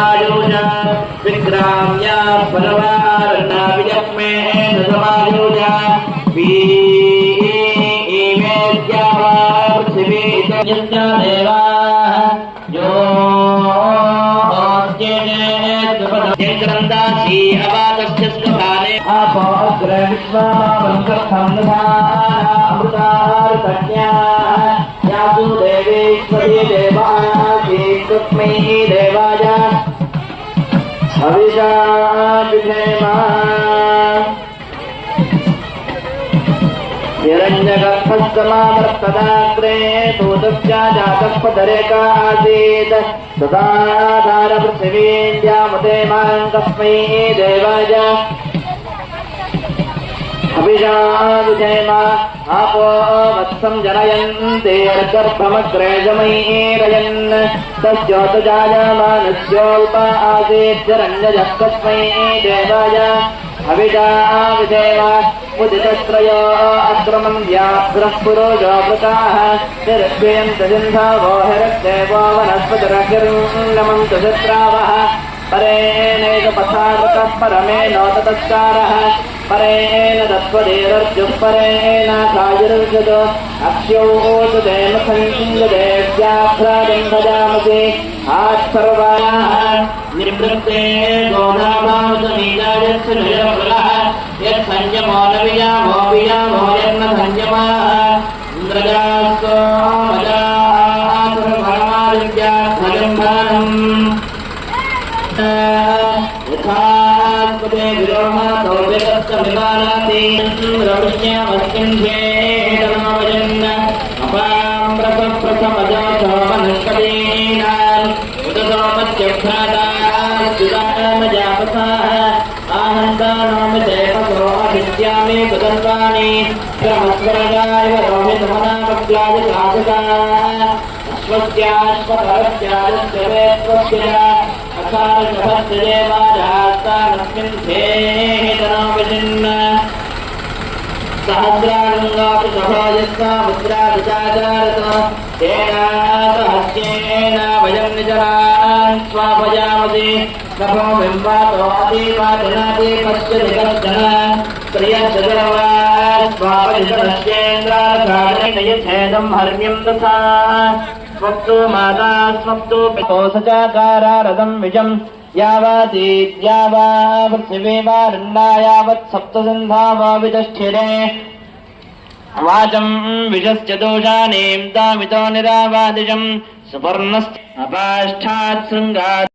समायोजा विक्राम्या परवारण्या विजग्मे समायोजा वीमेद्यावा पृथिवी यज्ञ देवा यो ग्रंथासी अवातस्य स्कभाने आपो अग्र विश्वावंकर्थमृतार कन्या यासु देवेश्वरी देवासी तस्मै देवाय हविषा विधेमा हिरण्यगर्भस्तमावर्तदाग्रे दूतस्य जातपदरेका आसीत् तदाधार पृथिवीन्द्यामुदेमां तस्मै देवाय हविषा विधेमा आपो वत्सं जनयन्ति गर्भमग्रे जमैरयन् तस्योतजायमानस्योल्प आसीत् हिरण्यजः तस्मै देवाय हविषा विधेमा उदितत्रयो अक्रमं व्याघ्रः पुरोजो वृताः निर्भयन्त सिन्धवो हिरद्देवो वनस्पतिरहिर्नमन्तु शत्रावः परेणैकपथाकृतः परमेणोत तत्कारः परेण तत्त्वदेरर्जुः परेण कायुर्जतो अक्ष्योऽसुते मुखञ्जते व्याघ्रादिं भजामसि आत्सर्वाः निर्वृत्ते गोधाभावसमीजायस्य निरफलः यत्संयमो न वियामो वियामो यन्न संयमाः इन्द्रजास्तो मजासुरभरमालिङ्ग्या भजम्भानम् यथास्पदे विरोहातो वेदस्तमिवानाति रवृष्ण्यामस्किन्ध्येतनावजन् अपां प्रथमजातो वनस्पतीनाम् उदसोमत्यभ्राताः सुदानमजापसाः आहन्तानोमिते पसो अभिद्यामि कुदन्वानि क्रमस्वरजाय रोहितमनापक्लादिकासकाः अश्वस्याश्वतरस्यादस्य वेत्वस्य असारसहस्रदेवाजास्तानस्मिन् धेतनाविजिन् सहस्राङ्गापि सभाजस्ता मुद्रादिचाचारत तेन सहस्येन वयं निजरान् स्वापयामसि नभो बिम्बातो अतीवाचनाति पश्यति कश्चन प्रियश्चरवा स्वापजितनश्चेन्द्राघातनयच्छेदं हर्म्यं तथा स्वप्तो माता स्वप्तो पितो सचाकारारदं विजं यावतीद्यावा पृथिवी वारण्या यावत् सप्तसिन्धावा विदष्ठिरे वाचं विजस्य दोषानीं दामितो निरावादिजं सुपर्णस्य अपाष्ठात् शृङ्गात्